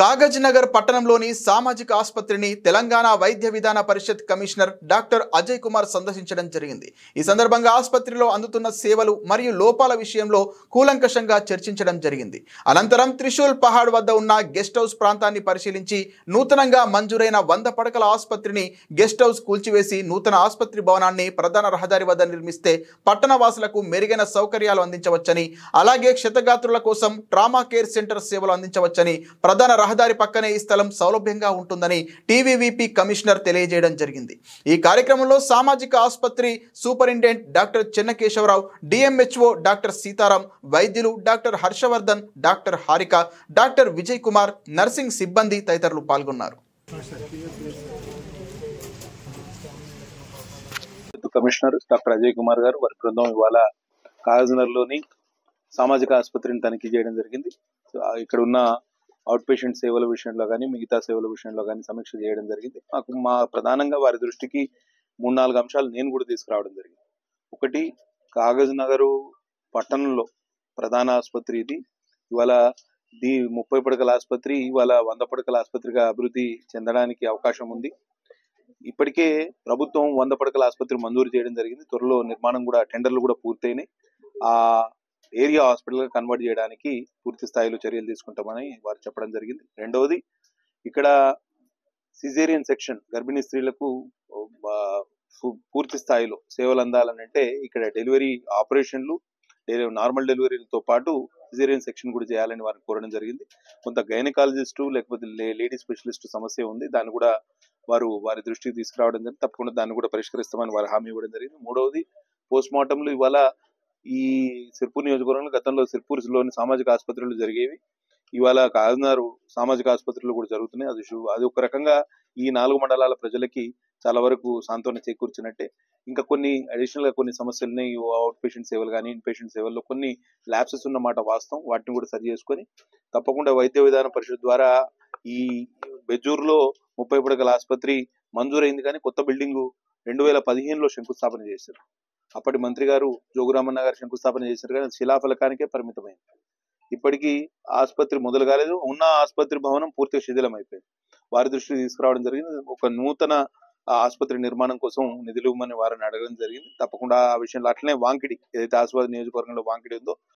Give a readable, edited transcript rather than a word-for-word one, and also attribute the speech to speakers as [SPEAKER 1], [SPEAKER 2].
[SPEAKER 1] కాగజ్ నగర్ పట్టణంలోని సామాజిక ఆసుపత్రిని తెలంగాణ వైద్య విధాన పరిషత్ కమిషనర్ డాక్టర్ అజయ్ కుమార్ సందర్శించడం జరిగింది. ఈ సందర్భంగా ఆసుపత్రిలో అందుతున్న సేవలు మరియు లోపాల విషయంలో కూలంకషంగా చర్చించడం జరిగింది. అనంతరం త్రిశూల్ పహాడ్ వద్ద ఉన్న గెస్ట్ హౌస్ ప్రాంతాన్ని పరిశీలించి నూతనంగా మంజూరైన 100 పడకల ఆసుపత్రిని గెస్ట్ హౌస్ కూల్చివేసి నూతన ఆసుపత్రి భవనాన్ని ప్రధాన రహదారి వద్ద నిర్మిస్తే పట్టణ వాసులకు మెరుగైన సౌకర్యాలు అందించవచ్చని, అలాగే క్షతగాత్రుల కోసం ట్రామా కేర్ సెంటర్ సేవలు అందించవచ్చని, ప్రధాన రహదారి పక్కనే ఈ స్థలం సౌలభ్యంగా ఉంటుందని టీవీవీపీ కమిషనర్ తెలియజేయడం జరిగింది. ఈ కార్యక్రమంలో సామాజిక ఆసుపత్రి superintendent doctor Chennakesavarao, DMHO doctor Sitaram, వైద్యులు doctor Harshavardhan, doctor Harika, doctor Vijay Kumar, nursing సిబ్బంది తదితరులు పాల్గొన్నారు.
[SPEAKER 2] కమిషనర్ డాక్టర్ అజయ్ కుమార్ గారు వారి బృందం ఇవాళ కాగజ్నగర్లోని సామాజిక ఆసుపత్రిని తనిఖీ చేయడం జరిగింది. ఇక్కడ ఉన్న అవుట్ పేషెంట్ సేవల విషయంలో కానీ మిగతా సేవల విషయంలో కానీ సమీక్ష చేయడం జరిగింది. మా ప్రధానంగా వారి దృష్టికి 3-4 అంశాలు నేను కూడా తీసుకురావడం జరిగింది. ఒకటి, కాగజ్ నగర్ పట్టణంలో ప్రధాన ఆసుపత్రి ఇది. ఇవాళ 30 పడకల ఆసుపత్రి ఇవాళ 100 పడకల ఆసుపత్రిగా అభివృద్ధి చెందడానికి అవకాశం ఉంది. ఇప్పటికే ప్రభుత్వం 100 పడకల ఆసుపత్రి మంజూరు చేయడం జరిగింది. త్వరలో నిర్మాణం కూడా టెండర్లు కూడా పూర్తయినాయి. ఆ ఏరియా హాస్పిటల్ కన్వర్ట్ చేయడానికి పూర్తి స్థాయిలో చర్యలు తీసుకుంటామని వారు చెప్పడం జరిగింది. రెండవది, ఇక్కడ సిజేరియన్ సెక్షన్ గర్భిణీ స్త్రీలకు పూర్తి స్థాయిలో సేవలు అందాలనంటే ఇక్కడ డెలివరీ ఆపరేషన్లు, నార్మల్ డెలివరీలతో పాటు సిజేరియన్ సెక్షన్ కూడా చేయాలని వారిని కోరడం జరిగింది. కొంత గైనకాలజిస్టు లేకపోతే లేడీ స్పెషలిస్ట్ సమస్య ఉంది. దాన్ని కూడా వారి దృష్టికి తీసుకురావడం జరిగింది. తప్పకుండా దాన్ని కూడా పరిష్కరిస్తామని వారు హామీ ఇవ్వడం జరిగింది. మూడవది, పోస్ట్ మార్టంలు ఇవాళ ఈ సిర్పూర్ నియోజకవర్గంలో గతంలో సిర్పూర్లోని సామాజిక ఆసుపత్రులు జరిగేవి. ఇవాళ కాగజ్నగర్ సామాజిక ఆసుపత్రులు కూడా జరుగుతున్నాయి. అది ఒక రకంగా ఈ 4 మండలాల ప్రజలకి చాలా వరకు సాంత్వన చేకూర్చినట్టే. ఇంకా కొన్ని అడిషనల్ గా కొన్ని సమస్యలని అవుట్ పేషెంట్ సేవలు కానీ ఇన్ పేషెంట్ సేవల్లో కొన్ని ల్యాప్సెస్ ఉన్నమాట వాస్తవం. వాటిని కూడా సరి చేసుకొని తప్పకుండా వైద్య విధాన పరిషత్ ద్వారా ఈ బెజ్జూరులో 30 పడకల ఆసుపత్రి మంజూరైంది. కానీ కొత్త బిల్డింగ్ 2015లో శంకుస్థాపన చేశారు. అప్పటి మంత్రి గారు జోగురామన్న గారు శంకుస్థాపన చేశారు. కానీ శిలాఫలకానికే పరిమితమైంది. ఇప్పటికీ ఆసుపత్రి మొదలు కాలేదు. ఉన్న ఆసుపత్రి భవనం పూర్తిగా శిథిలం అయిపోయింది. వారి దృష్టికి తీసుకురావడం జరిగింది. ఒక నూతన ఆసుపత్రి నిర్మాణం కోసం నిధులు ఇవ్వమని వారిని అడగడం జరిగింది. తప్పకుండా ఆ విషయంలో అట్లనే వాంకిడి, ఏదైతే ఆసుపత్రి నియోజకవర్గంలో వాంకిడి ఉందో